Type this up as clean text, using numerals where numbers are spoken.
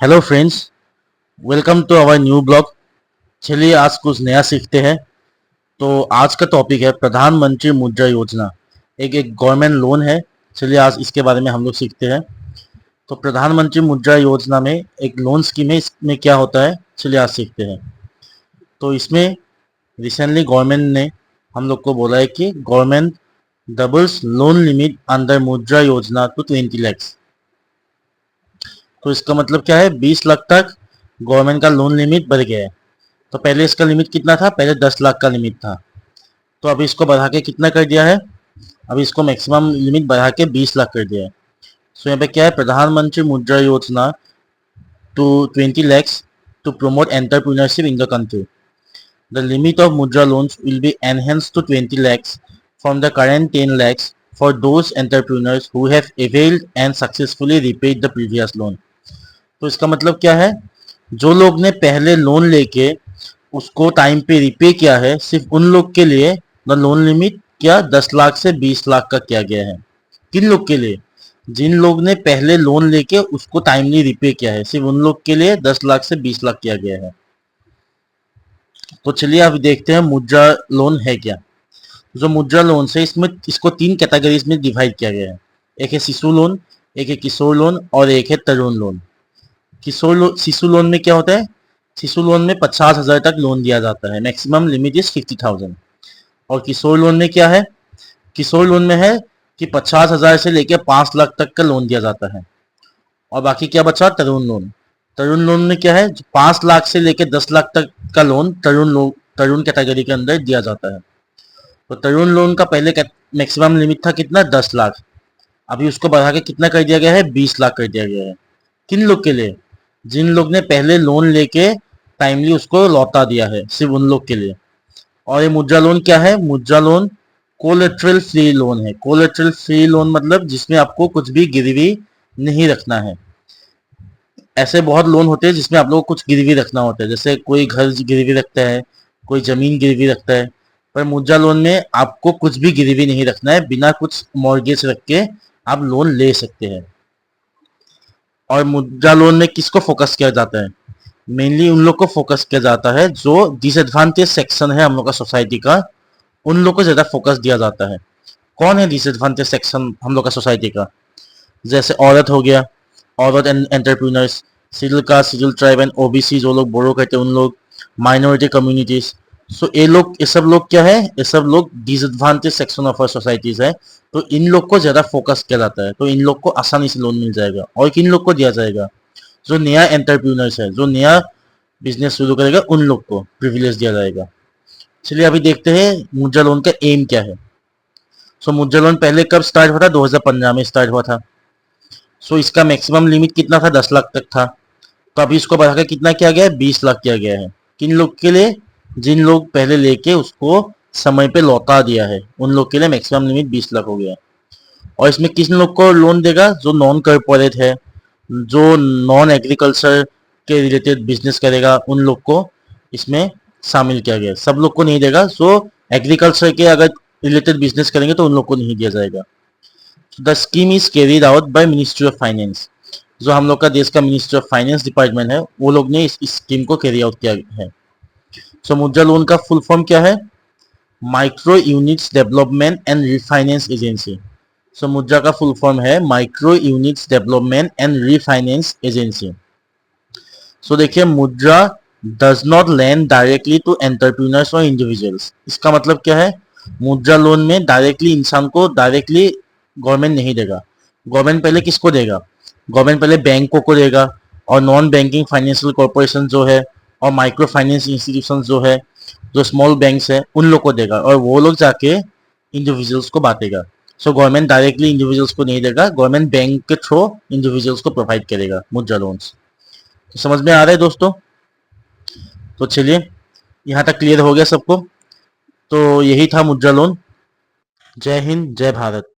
Hello friends, welcome to our new blog. चलिए आज कुछ नया सीखते हैं। तो आज का टॉपिक है प्रधानमंत्री मुद्रा योजना। एक एक गवर्नमेंट लोन है। चलिए आज इसके बारे में हम लोग सीखते हैं। तो प्रधानमंत्री मुद्रा योजना में एक लोन स्कीम है, इसमें क्या होता है चलिए आज सीखते हैं। तो इसमें रिसेंटली गवर्नमेंट ने हम लोग को बोला है कि government doubles loan limit under मुद्रा योजना टू 20 lakhs। तो इसका मतलब क्या है, 20 लाख तक गवर्नमेंट का लोन लिमिट बढ़ गया है। तो पहले इसका लिमिट कितना था, पहले 10 लाख का लिमिट था। तो अभी इसको बढ़ा के कितना कर दिया है, अभी इसको मैक्सिमम लिमिट बढ़ा के 20 लाख कर दिया है। सो यहाँ पे क्या है, प्रधानमंत्री मुद्रा योजना to 20 lakhs to promote entrepreneurship in the country. The limit of mudra loans will be enhanced to 20 lakhs from the current 10 lakhs for those entrepreneurs who have availed and successfully repaid the previous loan. तो इसका मतलब क्या है, जो लोग ने पहले loan लेके उसको टाइम पे रिपे किया है, सिर्फ उन लोग के लिए द लोन लिमिट क्या 10 लाख से 20 लाख का किया गया है। किन लोग के लिए, जिन लोग ने पहले लोन लेके उसको टाइमली रिपे किया है, सिर्फ उन लोग के लिए 10 लाख से 20 लाख किया गया है। तो चलिए अभी देखते हैं मुद्रा लोन है क्या। जो मुद्रा लोन है इसमें इसको 3 कैटेगरीज में डिवाइड किया गया है। एक है शिशु लोन, एक है किशोर लोन और एक है तरुण लोन। शिशु लोन में क्या होता है, शिशु लोन में 50,000 तक लोन दिया जाता है, मैक्सिमम लिमिट इज 50,000। और किशोर लोन में क्या है, किशोर लोन में है कि 50,000 से लेकर 5 लाख तक का लोन दिया जाता है। और बाकी क्या बचा, तरुण लोन। तरुण लोन में क्या है, 5 लाख से लेकर 10 लाख तक का लोन तरुण कैटेगरी के अंदर दिया जाता है। तो तरुण लोन का पहले मैक्सिमम लिमिट था कितना, 10 लाख। अभी उसको बढ़ा के कितना कर दिया गया है, 20 लाख कर दिया गया है। किन लोग के लिए, जिन लोग ने पहले लोन लेके टाइमली उसको लौटा दिया है, सिर्फ उन लोग के लिए। और ये मुद्रा लोन क्या है, मुद्रा लोन कोलेट्रल फ्री लोन है। कोलेट्रल फ्री लोन मतलब जिसमें आपको कुछ भी गिरवी नहीं रखना है। ऐसे बहुत लोन होते हैं जिसमें आप लोगों को कुछ गिरवी रखना होता है, जैसे कोई घर गिरवी रखता है, कोई जमीन गिरवी रखता है। पर मुद्रा लोन में आपको कुछ भी गिरवी नहीं रखना है, बिना कुछ मॉर्गेज रख के आप लोन ले सकते हैं। और मुद्रा लोन में किसको फोकस किया जाता है, मेनली उन लोग को फोकस किया जाता है जो डिसएडवांटेज सेक्शन है हम लोग का सोसाइटी का, उन लोग को ज्यादा फोकस दिया जाता है। कौन है डिसएडवांटेज सेक्शन हम लोग का सोसाइटी का, जैसे औरत हो गया, औरत and entrepreneurs, schedule caste, schedule tribe and OBC जो लोग बोरो कहते हैं उन लोग, माइनॉरिटी कम्युनिटीज। सो ये सब लोग क्या है, ये सब लोग disadvantage section of our societies है। तो इन लोग को ज्यादा फोकस किया जाता है, तो इन लोग को आसानी से लोन मिल जाएगा। और किन लोग को दिया जाएगा, जो नया एंटरप्रेन्योर्स है, जो नया बिजनेस शुरू करेगा, उन लोग को प्रिविलेज दिया जाएगा। चलिए अभी देखते हैं मुद्रा लोन का एम क्या है। सो मुद्रा लोन पहले कब स्टार्ट हुआ था, 2015 में स्टार्ट हुआ था। सो इसका मैक्सिमम लिमिट कितना था, 10 लाख तक था। तो अभी इसको बढ़ाकर कितना किया गया है, 20 लाख किया गया है। किन लोग के लिए, जिन लोग पहले लेके उसको समय पे लौटा दिया है, उन लोग के लिए मैक्सिमम लिमिट 20 लाख हो गया। और इसमें किस लोग को लोन देगा, जो नॉन कॉर्पोरेट है, जो नॉन एग्रीकल्चर के रिलेटेड बिजनेस करेगा, उन लोग को इसमें शामिल किया गया है। सब लोग को नहीं देगा, जो एग्रीकल्चर के अगर रिलेटेड बिजनेस करेंगे तो उन लोग को नहीं दिया जाएगा। The scheme is carried out by ministry of finance. जो हम लोग का देश का मिनिस्ट्री ऑफ फाइनेंस डिपार्टमेंट है, वो लोग ने इस स्कीम को कैरी आउट किया है। सो मुद्रा लोन का फुल फॉर्म क्या है, micro units development and refinance agency. So Mudra का फुल फॉर्म है micro units development and refinance agency. So देखिए, Mudra does not land directly to entrepreneurs और इंडिविजुअल्स। इसका मतलब क्या है, मुद्रा लोन में डायरेक्टली इंसान को डायरेक्टली गवर्नमेंट नहीं देगा। गवर्नमेंट पहले किसको देगा, गवर्नमेंट पहले बैंकों को देगा, और नॉन बैंकिंग फाइनेंशियल कॉर्पोरेशन जो है, और माइक्रो फाइनेंस इंस्टीट्यूशन जो है, जो स्मॉल बैंक्स है, उन लोग को देगा, और वो लोग जाके इंडिविजुअल्स को बांटेगा। सो गवर्नमेंट डायरेक्टली इंडिविजुअल्स को नहीं देगा, गवर्नमेंट बैंक के थ्रू इंडिविजुअल्स को प्रोवाइड करेगा मुद्रा लोन्स। तो समझ में आ रहा है दोस्तों। तो चलिए यहाँ तक क्लियर हो गया सबको। तो यही था मुद्रा लोन। जय हिंद, जय भारत।